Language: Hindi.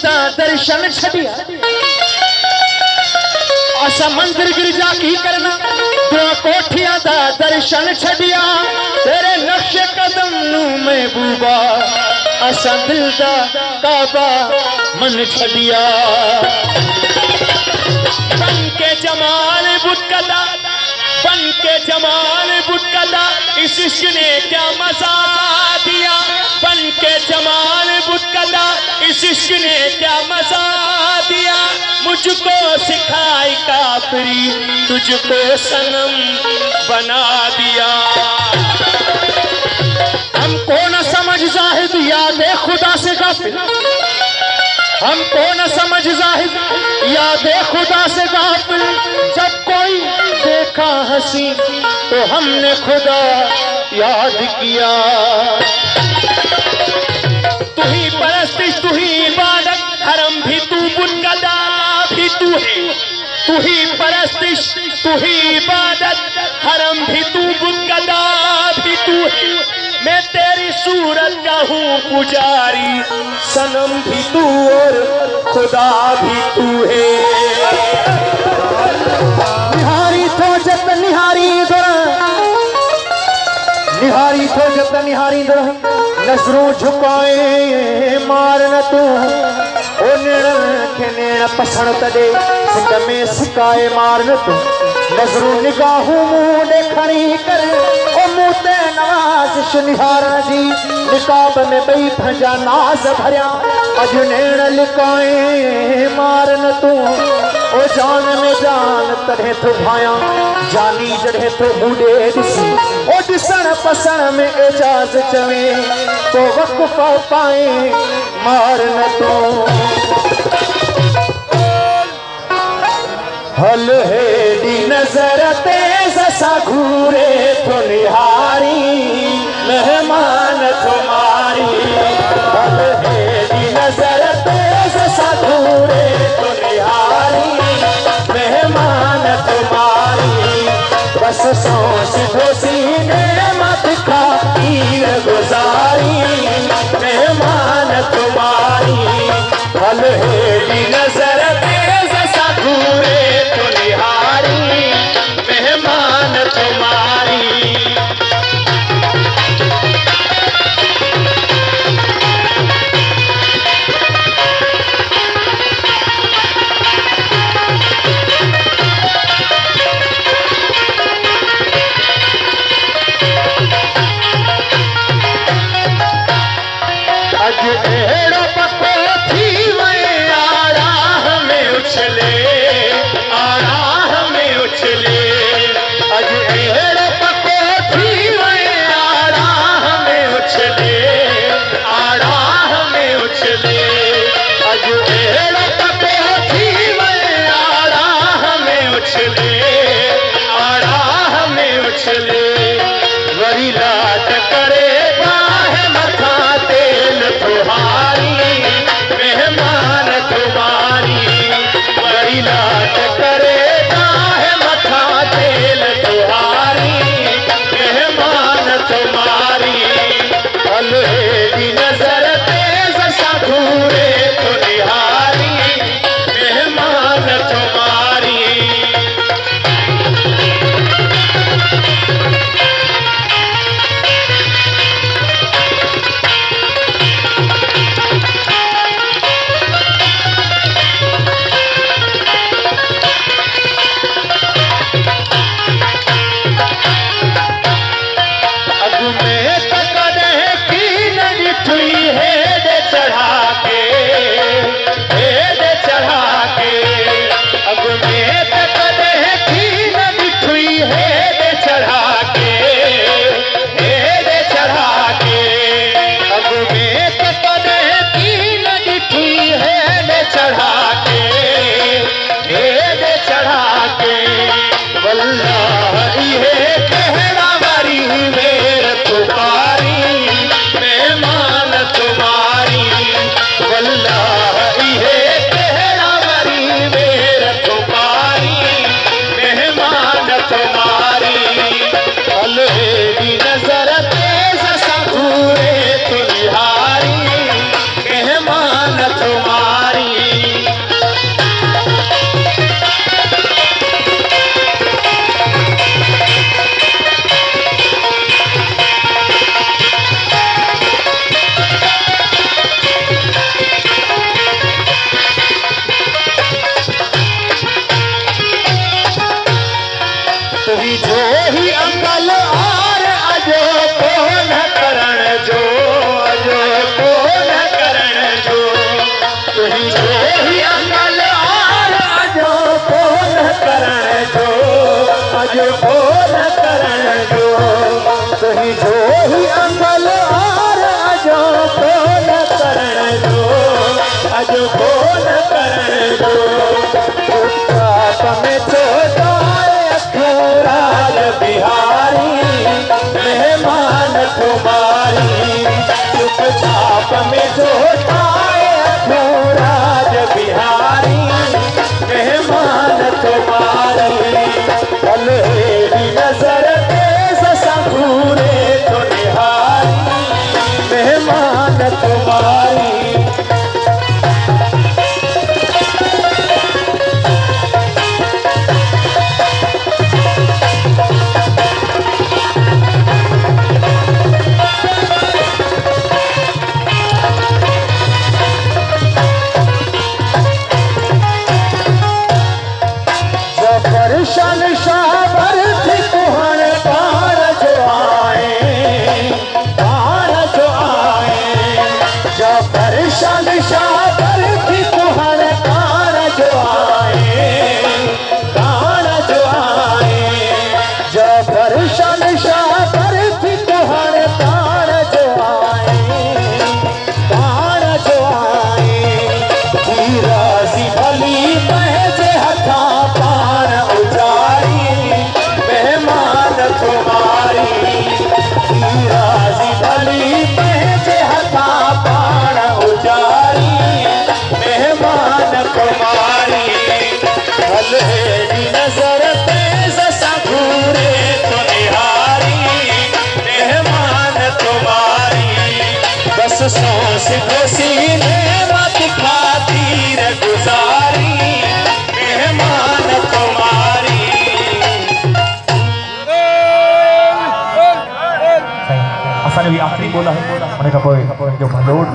दा दर्शन छड़िया असा मंदिर गिरजा की करना दो कोठिया दा दर्शन छड़िया तेरे नक्शे कदम नू महबूबा असा दिल दा काबा मन छड़िया बन के जमाल बुटकदा बन के जमाल बुटकदा इस इश्क ने क्या मजा दिया बन के जमाल बुटकदा इस इश्क ने क्या मजा दिया मुझको सिखाई काफरी तुझको सनम बना दिया हमको न समझ जाहिद याद खुदा से गाफिल हमको न समझ जाहिद याद खुदा से गाफिल जब कोई देखा हंसी तो हमने खुदा याद किया तू ही परस्तिश तू ही इबादत हरम भी तू बुनकदा भी तू है तू ही परस्तिश तू ही इबादत हरम भी तू बुनकदा भी तू है मैं तेरी सूरत का हूँ पुजारी सनम भी तू और खुदा भी तू है निहारी थो जत निहारी दर निहारी थो जत निहारी दर नजरों झुकाए मार न तू ओ नेण खे नेण पसण तॾे सिंध में सिकाए मार न तू नजरों निगाहूं मुंह ॾेखारी कर ओ मुंह ते नवाज़िश निहारण जी निकाब में ॿई पंहिंजा नाज़ भरिया अॼु नेण लिकाए मार न तू ओ जान में जान तॾहिं थो भाया जानी जॾहिं थो बूढ़े ॾिसी ओ ॾिसण पसण में एजाज़ चवे तो वक़्फ़ पाए मार न तू हल हेडी नजर तेज सा घूरे तो निहारी मेहमान तुम्हारी हल हेडी नजर तेज सा घूरे तो निहारी मेहमान तुम्हारी बस सोच दो सीने मत का तीर गुजारी मेहमान तुम्हारी हल हेडी नजर तेज सा घूरे तो निहारी मेहमान तुम्हारी तुही जो ही अकल और अजो फोन करण जो अजो फोन करण जो तुही जो ही अकल और अजो फोन करण जो अजो फोन करण जो चुपचाप में छोटाए राज बिहारी मेहमान तुम्हारी चुपचाप में छोटाए राज बिहारी मेहमान तुम्हारी कलहेरी नजर तेज संघूरे तो निहारी मेहमान तुम्हारी शन शाबर थी कुहन पार जो आए पार जो आए जफर शन शाबर थी कुहन पार जो आए पार जो आए जफर शन शाबर थी कुहन पार जो आए पार जो आए राजी भली पहजे हथा पार राजी भली पहचे हथा पाण उजारी मेहमान तुम्हारी भलेरी नजर तेज संघूरे तो निहारी मेहमान तुम्हारी बस सोच सीने मत खातिर गुजारी मेहमान तुम्हारी असांजो आखिरी बोला है उन खां पोइ जो भलोड़